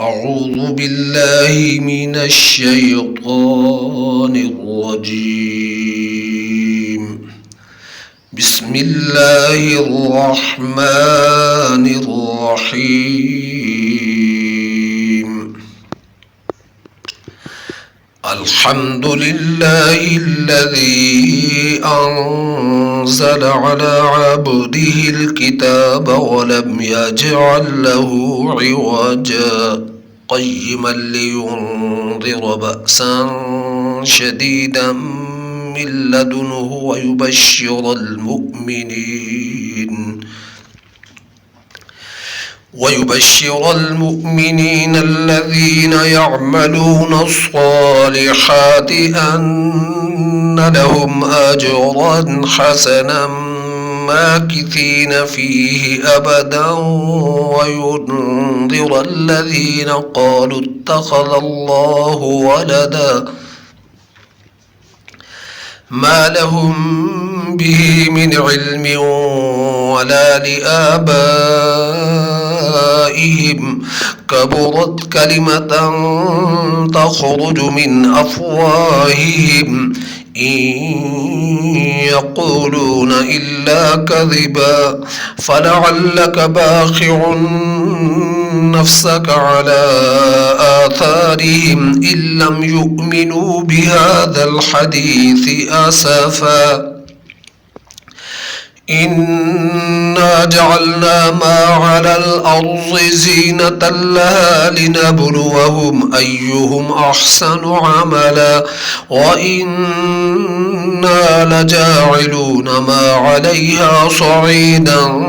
أعوذ بالله من الشيطان الرجيم. بسم الله الرحمن الرحيم. الحمد لله الذي أنزل على عبده الكتاب ولم يجعل له عوجا قيما لينذر بأسا شديدا من لدنه ويبشر المؤمنين الذين يعملون الصالحات أن لهم أجرا حسنا ماكثين فيه أبدا وينذر الذين قالوا اتخذ الله ولدا ما لهم به من علم ولا لآبائهم كبرت كلمة تخرج من أفواههم إن يقولون إلا كذبا فلعلك باخع نفسك على آثارهم إن لم يؤمنوا بهذا الحديث أسفا إنا جعلنا ما على الأرض زينة لها لنبلوهم أيهم أحسن عملا وإنا لجاعلون ما عليها صعيدا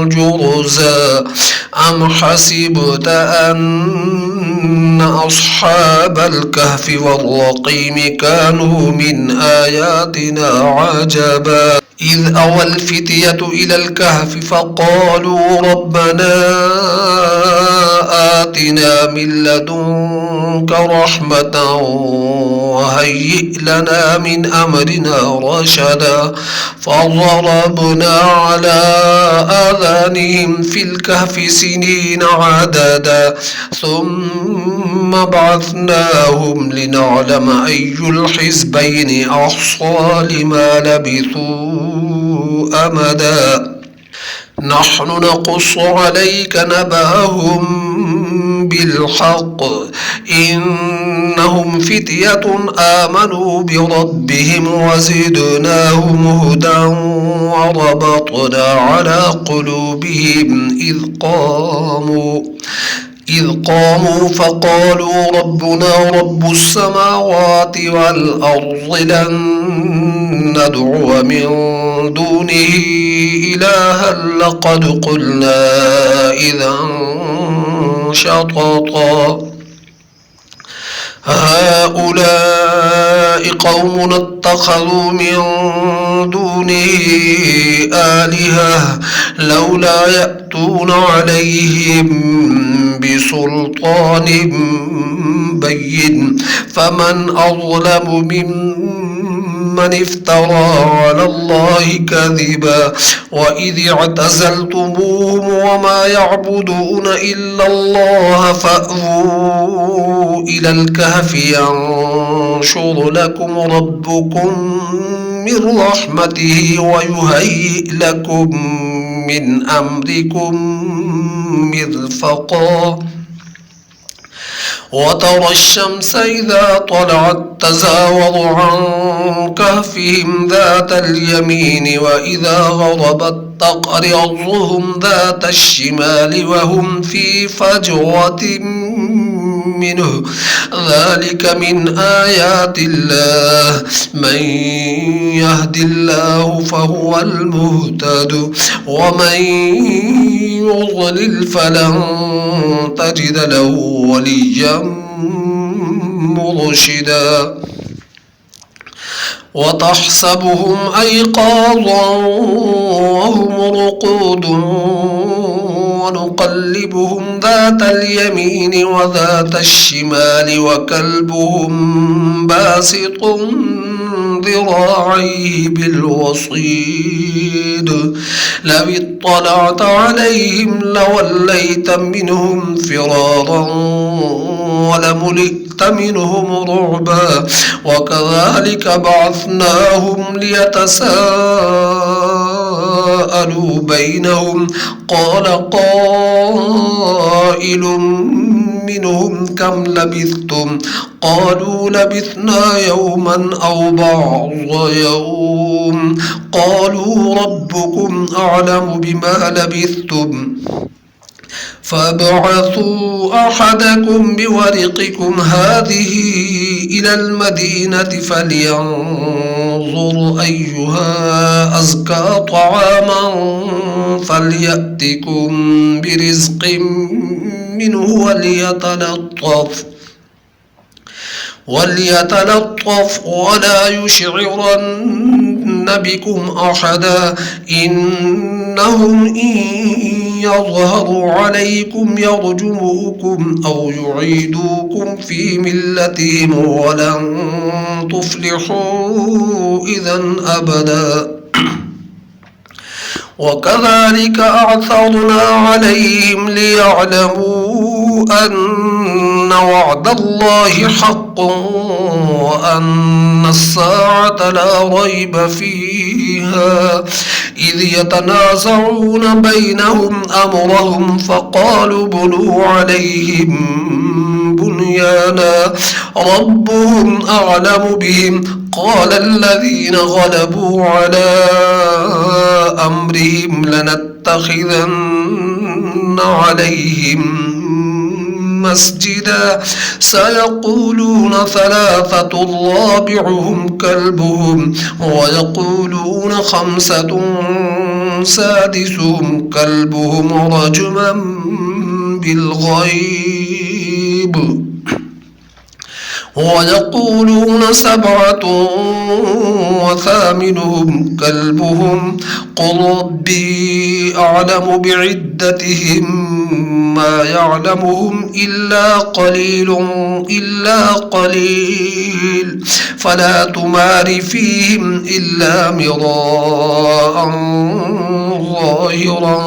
جرزا أم حسبت أن أصحاب الكهف والرقيم كانوا من آياتنا عجبا إذ أوى الفتية إلى الكهف فقالوا ربنا آتنا من لدنك رحمة وهيئ لنا من أمرنا رشدا فضربنا على آذانهم في الكهف سنين عددا ثم بعثناهم لنعلم أي الحزبين أحصى لما لبثوا أمدا نحن نقص عليك نبأهم بالحق إنهم فتية آمنوا بربهم وزدناهم هدى وربطنا على قلوبهم إذ قاموا فقالوا ربنا رب السماوات والأرض لن ندعو من دونه إلها لقد قلنا إذا شططا هؤلاء قوم اتخذوا من دونه آلهة لولا يأتون عليهم بسلطان بين فمن أظلم ممن افترى على الله كذبا وإذ اعتزلتموهم وما يعبدون إلا الله فأووا إلى الكهف ينشر لكم ربكم من رحمته ويهيئ لكم من أمركم مرفقا وترى الشمس إذا طلعت تزاور عن كهفهم ذات اليمين وإذا غربت تقرضهم ذات الشمال وهم في فجوة منه ذلك من آيات الله من يهد الله فهو المهتد ومن يضلل فلن تجد له وليا مرشدا وتحسبهم أيقاظا وهم رقود ونقلبهم ذات اليمين وذات الشمال وكلبهم باسط ذراعيه بالوصيد لو اطلعت عليهم لوليت منهم فرارا ولملئت منهم رعبا وكذلك بعثناهم ليتساءلوا بينهم قال قائل منهم كم لبثتم قالوا لبثنا يوما أو بعض يوم قالوا ربكم أعلم بما لبثتم فابعثوا أحدكم بورقكم هذه إلى المدينة فلينظر أيها أزكى طعاما فليأتكم برزق منه وليتلطف ولا يشعرن بكم أحدا إنهم إن يظهروا عليكم يرجموكم أو يعيدوكم في ملتهم ولن تفلحوا إذا أبدا وكذلك أعثرنا عليهم ليعلموا أن وعد الله حق وأن الساعة لا ريب فيها إذ يتنازعون بينهم أمرهم فقالوا بنوا عليهم بنيانا ربهم أعلم بهم قال الذين غلبوا على أمرهم لنتخذن عليهم مسجدا سيقولون ثلاثة رابعهم كلبهم ويقولون خمسة سادسهم كلبهم رجما بالغيب ويقولون سبعة وثامنهم كلبهم قل ربي أعلم بعدتهم ما يعلمهم إلا قليل فلا تمار فيهم إلا مراء ظاهرا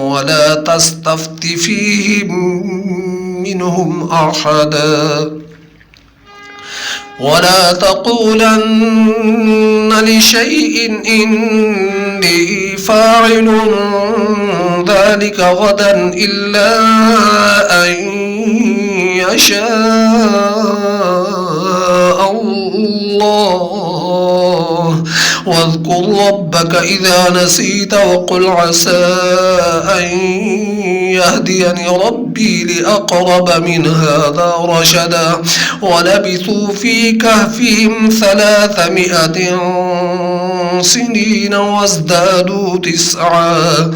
ولا تستفت فيهم منهم أحدا ولا تقولن لشيء إني فاعل ذلك غدا إلا أن يشاء الله واذكر ربك إذا نسيت وقل عسى أن يهديني ربي لأقرب من هذا رشدا ولبثوا في كهفهم 300 سنين وازدادوا 9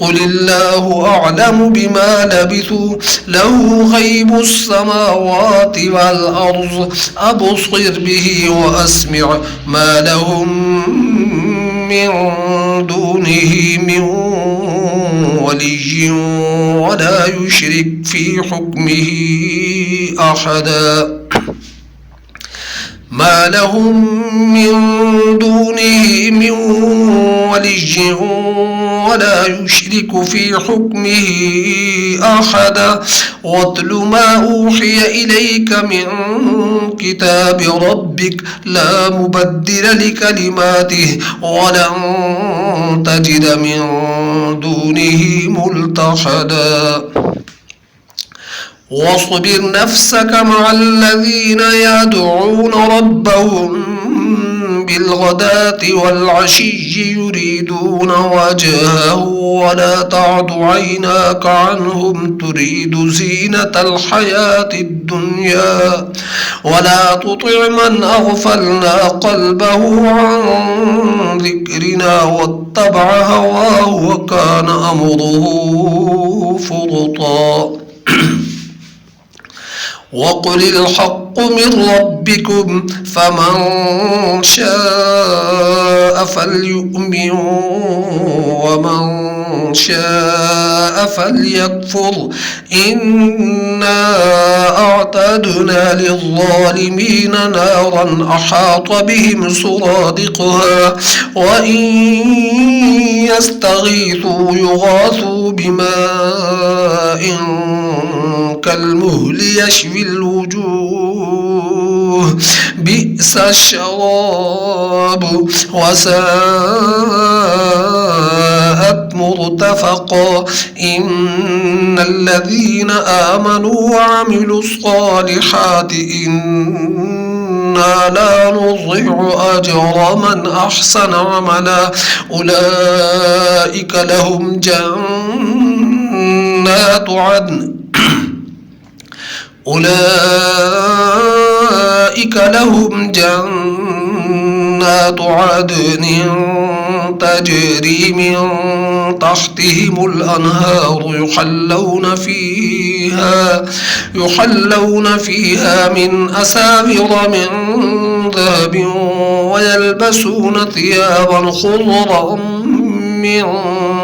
قل الله أعلم بما لبثوا له غيب السماوات والأرض أبصر به وأسمع ما لهم من دونه من ولي ولا يشرك في حكمه أحدا ما لهم من دونه من ولي ولا يشرك في حكمه أحدا واتل ما أوحي إليك من كتاب ربك لا مبدل لكلماته ولن تجد من دونه ملتحدا واصبر نفسك مع الذين يدعون ربهم بالغداة والعشي يريدون وجهه ولا تعد عيناك عنهم تريد زينة الحياة الدنيا ولا تطع من أغفلنا قلبه عن ذكرنا واتبع هواه وكان أمره فرطا وقل الحق من ربكم فمن شاء فليؤمن ومن شاء فليكفر إنا أعتدنا للظالمين نارا أحاط بهم سرادقها وإن يستغيثوا يغاثوا بماء كالمهل يشوي الوجوه بئس الشراب وساءت مرتفقا إن الذين آمنوا وعملوا الصالحات إنا لا نضيع أجر من أحسن عملا أولئك لهم جنات عدن تجري من تحتهم الأنهار يحلون فيها من أساور من ذهب ويلبسون ثيابا خضرا من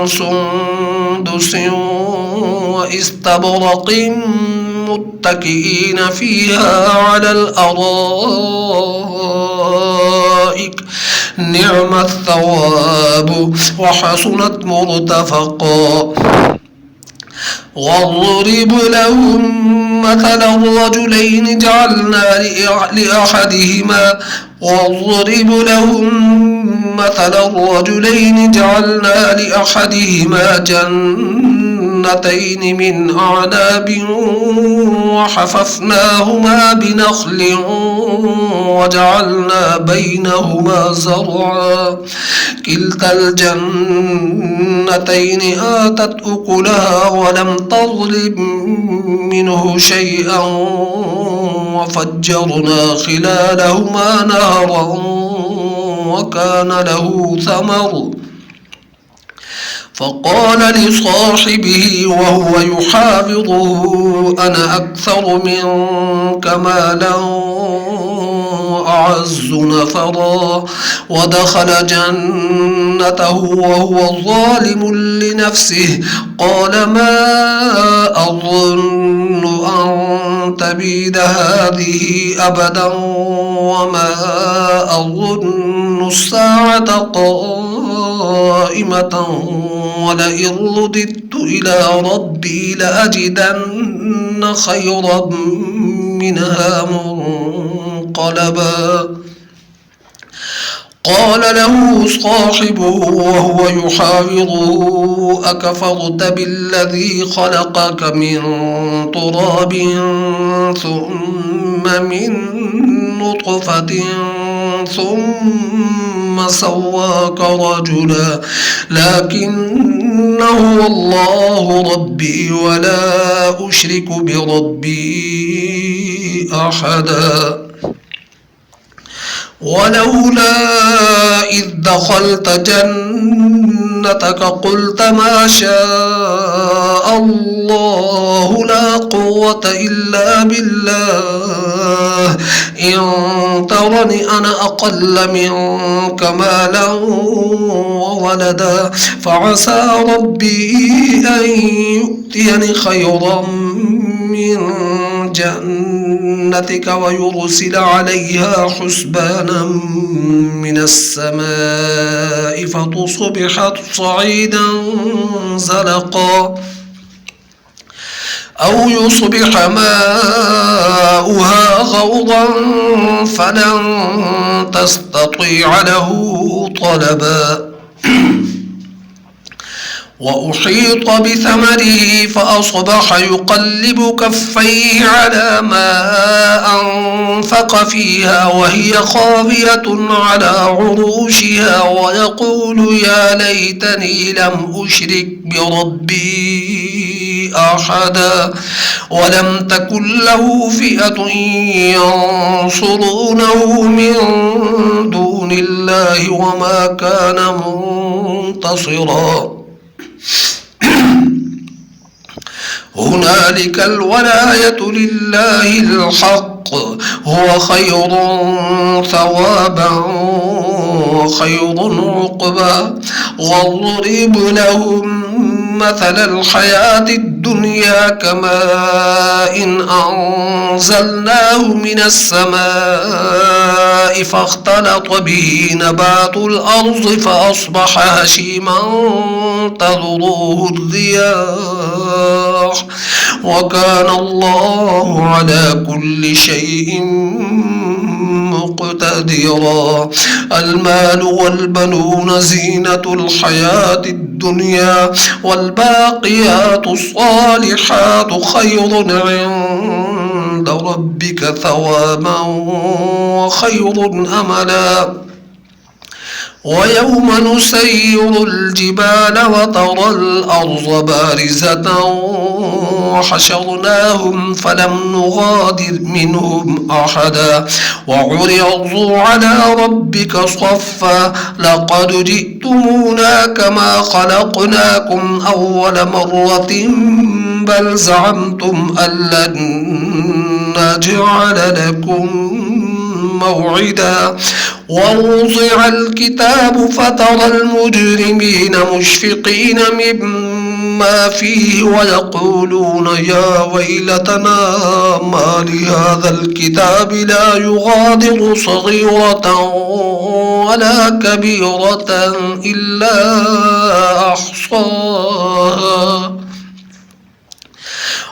سندس واستبرق متكئين فيها على الأرائك نعم الثواب وحسنت مرتفقا واضرب لهم مثل الرجلين جعلنا لأحدهما جنتين من أعناب وحففناهما بنخل وجعلنا بينهما زرعا كلتا الجنتين آتت أكلها ولم تظلم منه شيئا وفجرنا خلالهما نهرا وكان له ثمر فقال لصاحبه وهو يحاوره أنا أكثر منك مالا وأعز نفرا ودخل جنته وهو ظالم لنفسه قال ما أظن أن تبيد هذه أبدا وما أظن الساعة قائمة ولئن رددت إلى ربي لأجدن خيرا منها منقلبا قال له صاحبه وهو يحاوره أكفرت بالذي خلقك من تراب ثم من نطفة ثم سواك رجلا لكن هو الله ربي ولا أشرك بربي أحدا ولولا إذ دخلت جنتك قلت ما شاء الله لا قوة إلا بالله إن ترني أنا أقل منك مالا وولدا فعسى ربي أن يؤتيني خيرا من جنتك ويرسل عليها حسبانا من السماء فتصبح صعيدا زلقا أو يصبح ماؤها غوضا فلن تستطيع له طلبا وأحيط بثمره فأصبح يقلب كفيه على ما أنفق فيها وهي خاوية على عروشها ويقول يا ليتني لم أشرك بربي أحدا ولم تكن له فئة ينصرونه من دون الله وما كان منتصرا هنالك الولاية لله الحق هو خير ثوابا وخير عقبا واضرب لهم مثل الحياة الدنيا كماء أنزلناه من السماء فاختلط به نبات الأرض فأصبح هشيما تذروه الرياح وكان الله على كل شيء مقتدرا. المال والبنون زينة الحياة الدنيا والباقيات الصالحات خير عند ربك ثوابا وخير أملا. ويوم نسير الجبال وترى الأرض بارزة وحشرناهم فلم نغادر منهم أحدا وعرضوا على ربك صفا لقد جئتمونا كما خلقناكم أول مرة بل زعمتم أن لن نجعل لكم موعدا. ووضع الكتاب فترى المجرمين مشفقين مما فيه ويقولون يا ويلتنا ما لهذا الكتاب لا يغادر صغيرة ولا كبيرة إلا أحصاها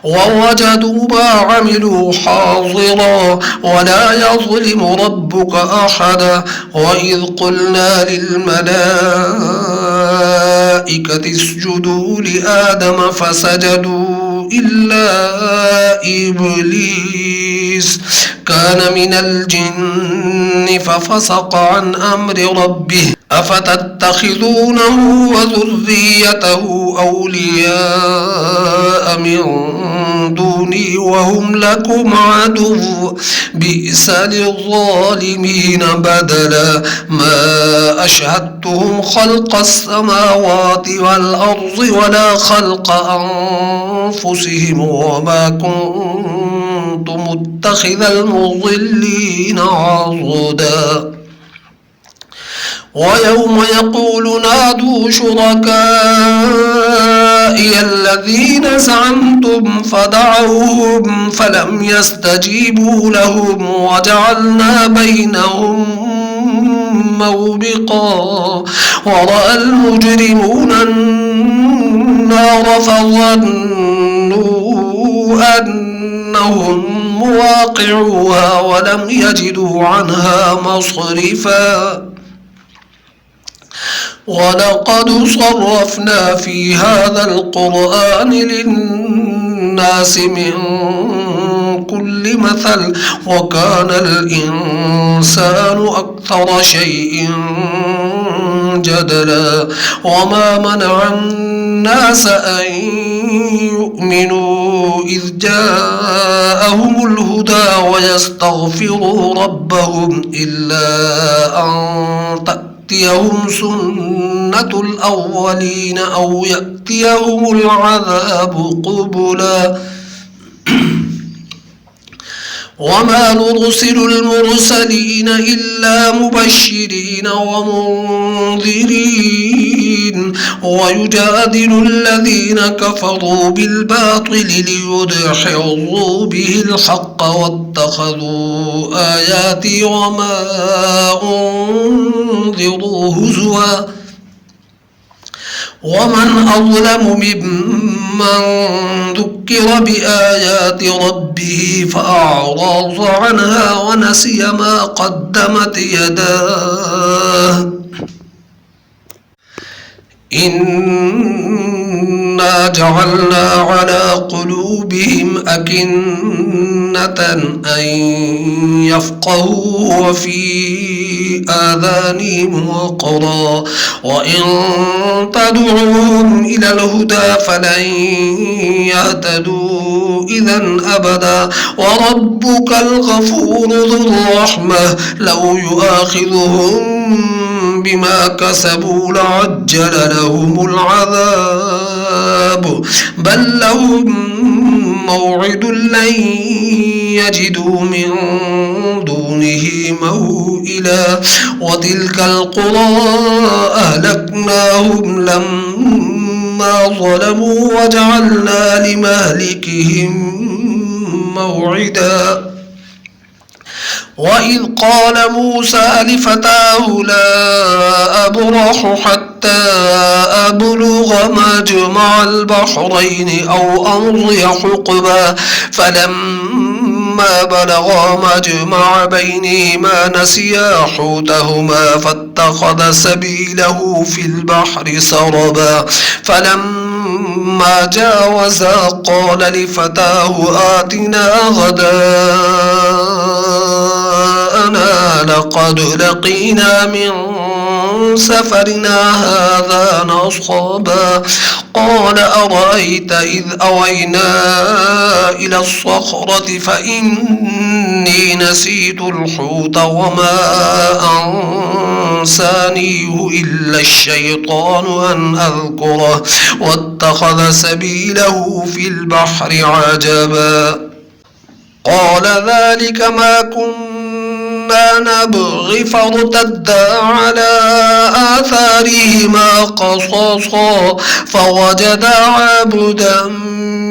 ووجدوا ما عملوا حاضرا ولا يظلم ربك أحدا. وإذ قلنا للملائكة اسجدوا لآدم فسجدوا إلا إبليس كان من الجن ففسق عن أمر ربه أفتتخذونه وذريته أولياء من دوني وهم لكم عدو بئس للظالمين بدلا. ما أشهدتهم خلق السماوات والأرض ولا خلق أنفسهم وما كنت متخذ المضلين عضدا. ويوم يقول نادوا شركائي الذين زعمتم فدعوهم فلم يستجيبوا لهم وجعلنا بينهم موبقا. ورأى المجرمون النار فظنوا أنهم مواقعوها ولم يجدوا عنها مصرفا. ولقد صرفنا في هذا القرآن للناس من كل مثل وكان الإنسان أكثر شيء جدلا. وما منع الناس أن يؤمنوا إذ جاءهم الهدى ويستغفروا ربهم إلا أن تأتيهم سنة الأولين أو يأتيهم العذاب قبلا. وما نرسل المرسلين إلا مبشرين ومنذرين ويجادل الذين كفروا بالباطل ليدحضوا به الحق واتخذوا آياتي وما أنذروا هزوا. ومن أظلم ممن ذكر بآيات ربه فأعرض عنها ونسي ما قدمت يداه إنا جعلنا على قلوبهم أكنة أن يفقهوا وفي آذانهم وقرا وإن تدعوهم إلى الهدى فلن يهتدوا إذا أبدا. وربك الغفور ذو الرحمة لو يؤاخذهم بما كسبوا لعجل لهم العذاب بل لهم موعد لن يجدوا من دونه موئلا. وتلك القرى أهلكناهم لما لما ظلموا وجعلنا لمهلكهم موعدا وإذ قال موسى لفتاه لا أبرح حتى أبلغ مجمع البحرين أو أمضي حقبا فلما بلغا مجمع بينهما نسيا حوتهما فاتخذ سبيله في البحر سربا فلما جاوزا قال لفتاه آتنا غداءنا لقد لقينا من سفرنا هذا نصبا قال أرأيت إذ أوينا إلى الصخرة فإني نسيت الحوت وما أنسانيه إلا الشيطان أن أذكره واتخذ سبيله في البحر عجبا قال ذلك ما كنا نبغي فارتدا على آثارهما قصصا فوجدا عبدا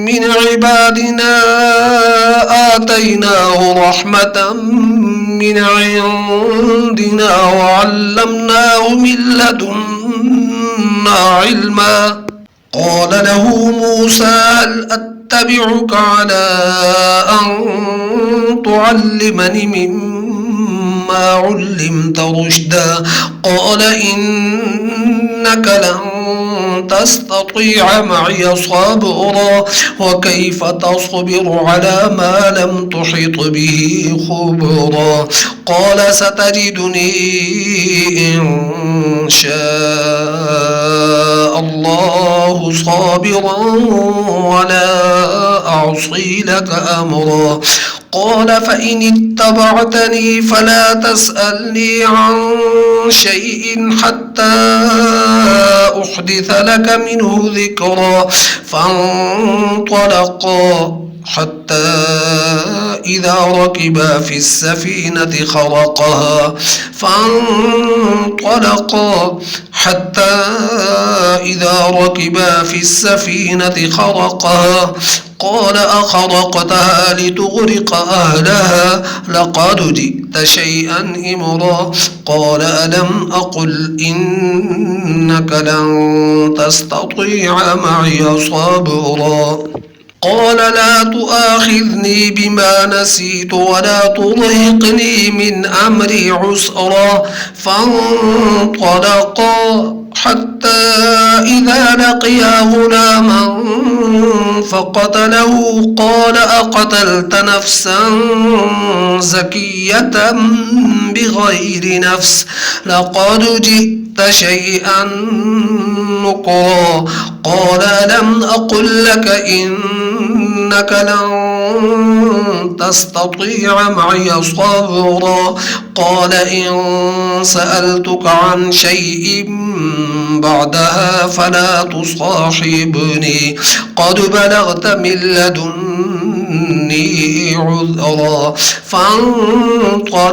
من عبادنا آتيناه رحمة من عندنا وعلمناه من لدنا علما قال له موسى هل أتبعك على أن تعلمني مما علمت رشدا قال إنك لن تستطيع معي صبرا وكيف تصبر على ما لم تحط به خبرا قال ستجدني إن شاء الله صابرا ولا أعصي لك أمرا قال فإن اتبعتني فلا تسألني عن شيء حتى أحدث لك منه ذكرا فانطلقا حتى إذا ركبا في السفينة خرقها قال أخرقتها لتغرق أهلها لقد جئت شيئا إمرا قال ألم أقل إنك لن تستطيع معي صبرا قال لا تؤاخذني بما نسيت ولا ترهقني من أمري عسرا فانطلقا حتى إذا لقيا غلاما فقتله قال أقتلت نفسا زكية بغير نفس لقد جئت شيئا نكرا قال لم أقل لك إنك لن تستطيع معي صبرا قال إن سألتك عن شيء بعدها فلا تصاحبني قد بلغت من لدني عذرا فانطلقا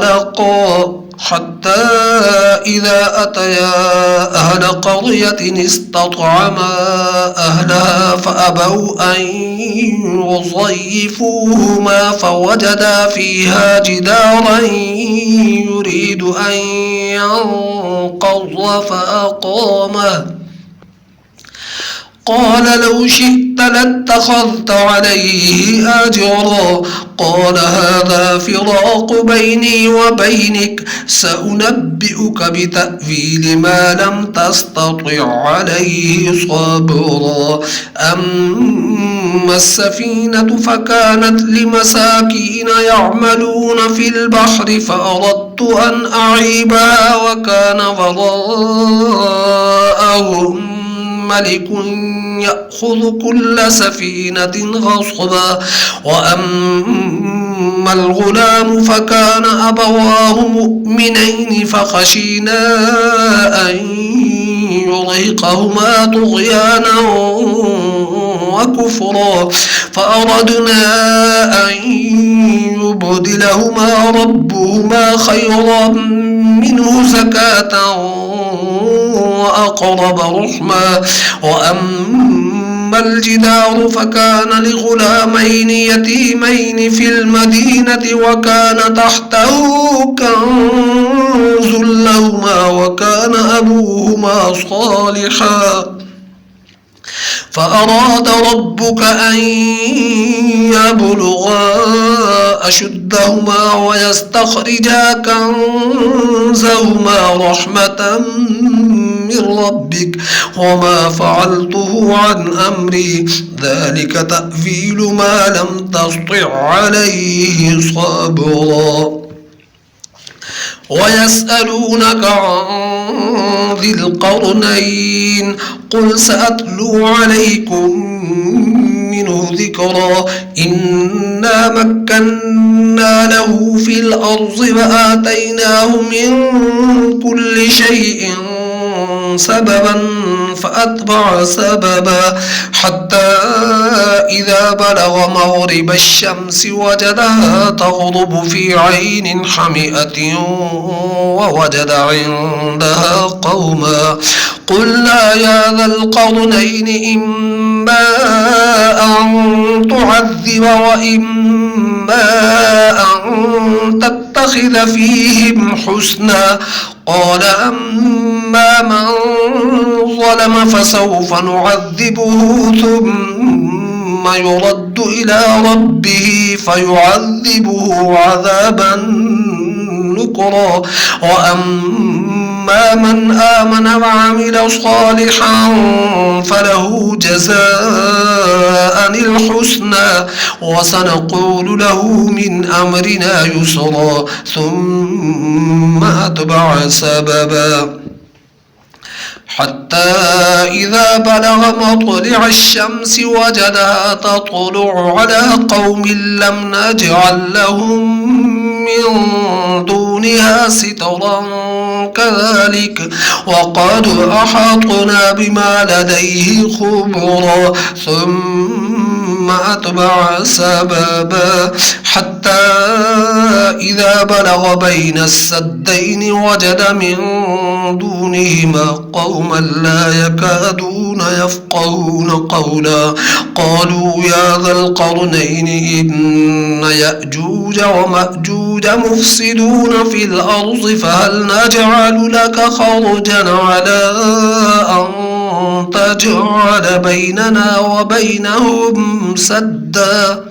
حتى إذا أتيا أهل قرية استطعما أهلها فأبوا أن يضيفوهما فوجدا فيها جدارا يريد أن ينقض فأقامه قال لو شئت لاتخذت عليه أجرا قال هذا فراق بيني وبينك سأنبئك بتأويل ما لم تستطع عليه صبرا أما السفينة فكانت لمساكين يعملون في البحر فأردت أن أعيبها وكان وراءهم ملك يأخذ كل سفينة غصبا وأما الغلام فكان أبواه مؤمنين فخشينا أن يرهقهما طغيانا وكفرا فأردنا أن يبدلهما ربهما خيرا منه زكاة وأقرب رحما. وأما الجدار فكان لغلامين يتيمين في المدينة وكان تحته كنز لهما وكان أبوهما صالحا فأراد ربك أن يبلغا أشدهما ويستخرجا كنزهما رحمة من ربك وما فعلته عن أمري ذلك تأويل ما لم تسطع عليه صبرا. ويسألونك عن ذي القرنين قل سأتلو عليكم منه ذكرا. إنا مكنا له في الأرض وآتيناه من كل شيء سببا فأتبع سببا حتى إذا بلغ مغرب الشمس وجدها تغرب في عين حمئة ووجد عندها قوما قلنا يا ذا القرنين إما أن تعذب وإما أن تتخذ فيهم حسنا. قال أما من ظلم فسوف نعذبه ثم يرد إلى ربه فيعذبه عذابا نكرا. وأما من آمن وعمل صالحا فله جزاء الحسنى وسنقول له من أمرنا يسرا. ثم أتبع سببا حتى إذا بلغ مطلع الشمس وجدها تطلع على قوم لم نجعل لهم من دونها سترا كذلك وقد أحاطنا بما لديه خبرا. ثم أتبع سببا حتى إذا بلغ بين السدين وجد من دونهما قوما لا يكادون يفقهون قولا. قالوا يا ذا القرنين إن يأجوج ومأجوج مفسدون في الأرض فهل نجعل لك خرجا على أن تجعل بيننا وبينهم سدا.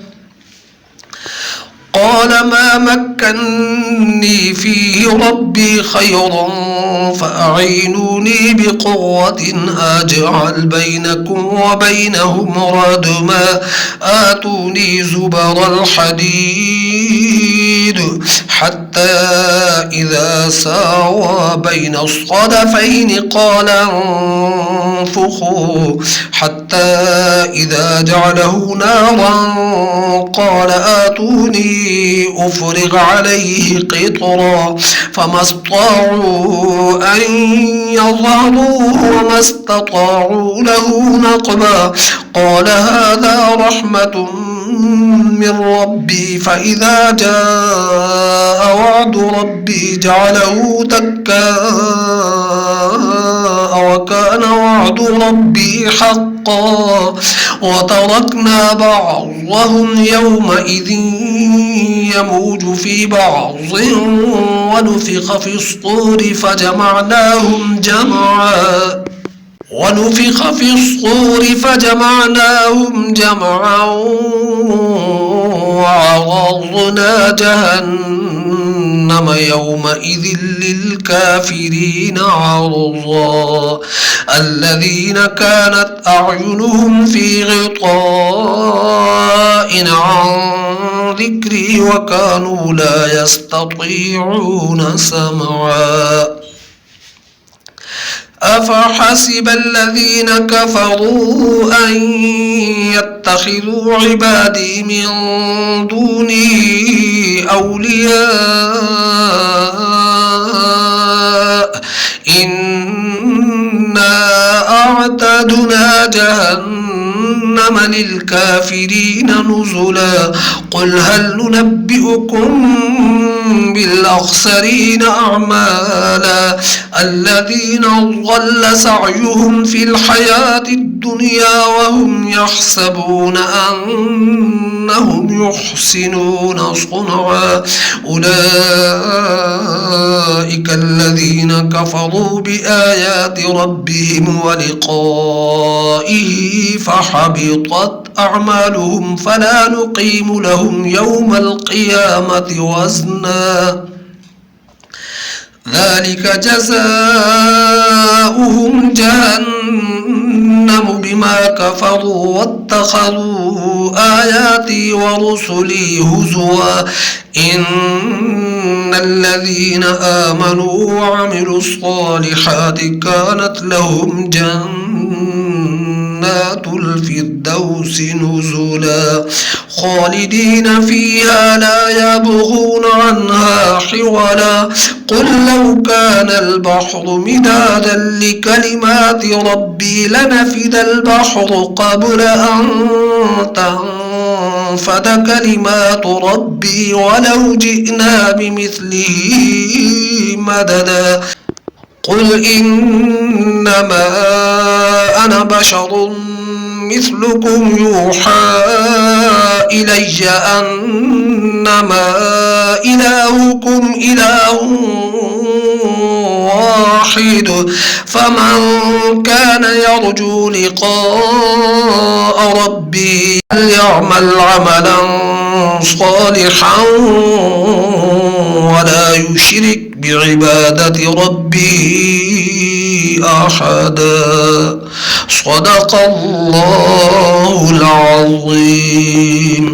قال ما مكني فيه ربي خير فأعينوني بقوة أجعل بينكم وبينهم ردما. آتوني زبر الحديد حتى إذا ساوى بين الصدفين قال انفخوا حتى إذا جعله نارا قال آتوني أفرغ عليه قطرا فما استطاعوا أن يظهروه وما استطاعوا له نقبا. قال هذا رحمة من ربي فإذا جاء وعد ربي جعله دكا وكان وعد ربي حقا. وتركنا بعضهم يومئذ يموج في بعض ونفخ في الصور فجمعناهم جمعا وعرضنا جهنم يومئذ للكافرين عرضا. الذين كانت أعينهم في غطاء عن ذكري وكانوا لا يستطيعون سمعا. أفحسب الذين كفروا أن يتخذوا عبادي من دوني أولياء إنا أعتدنا جهنم للكافرين نزلا قل هل ننبئكم بالأخسرين أعمالا الذين ضل سعيهم في الحياة الدنيا وهم يحسبون أنهم يحسنون صنعا أولئك الذين كفروا بآيات ربهم ولقائه فحبطت أعمالهم فلا نقيم لهم يوم القيامة وزنا ذلك جزاؤهم جهنم بما كفروا واتخذوا آياتي ورسلي هزوا إن الذين آمنوا وعملوا الصالحات كانت لهم جنات الفردوس نزلا خالدين فيها لا يبغون عنها حولا قل لو كان البحر مدادا لكلمات ربي لنفد البحر قبل أن تنفد كلمات ربي ولو جئنا بمثله مددا قل إنما أنا بشر مثلكم يوحى إلي أنما إلهكم إله واحد فمن كان يرجو لقاء ربه فليعمل عملا صالحا ولا يشرك بعبادة ربه أحدا صدق الله العظيم.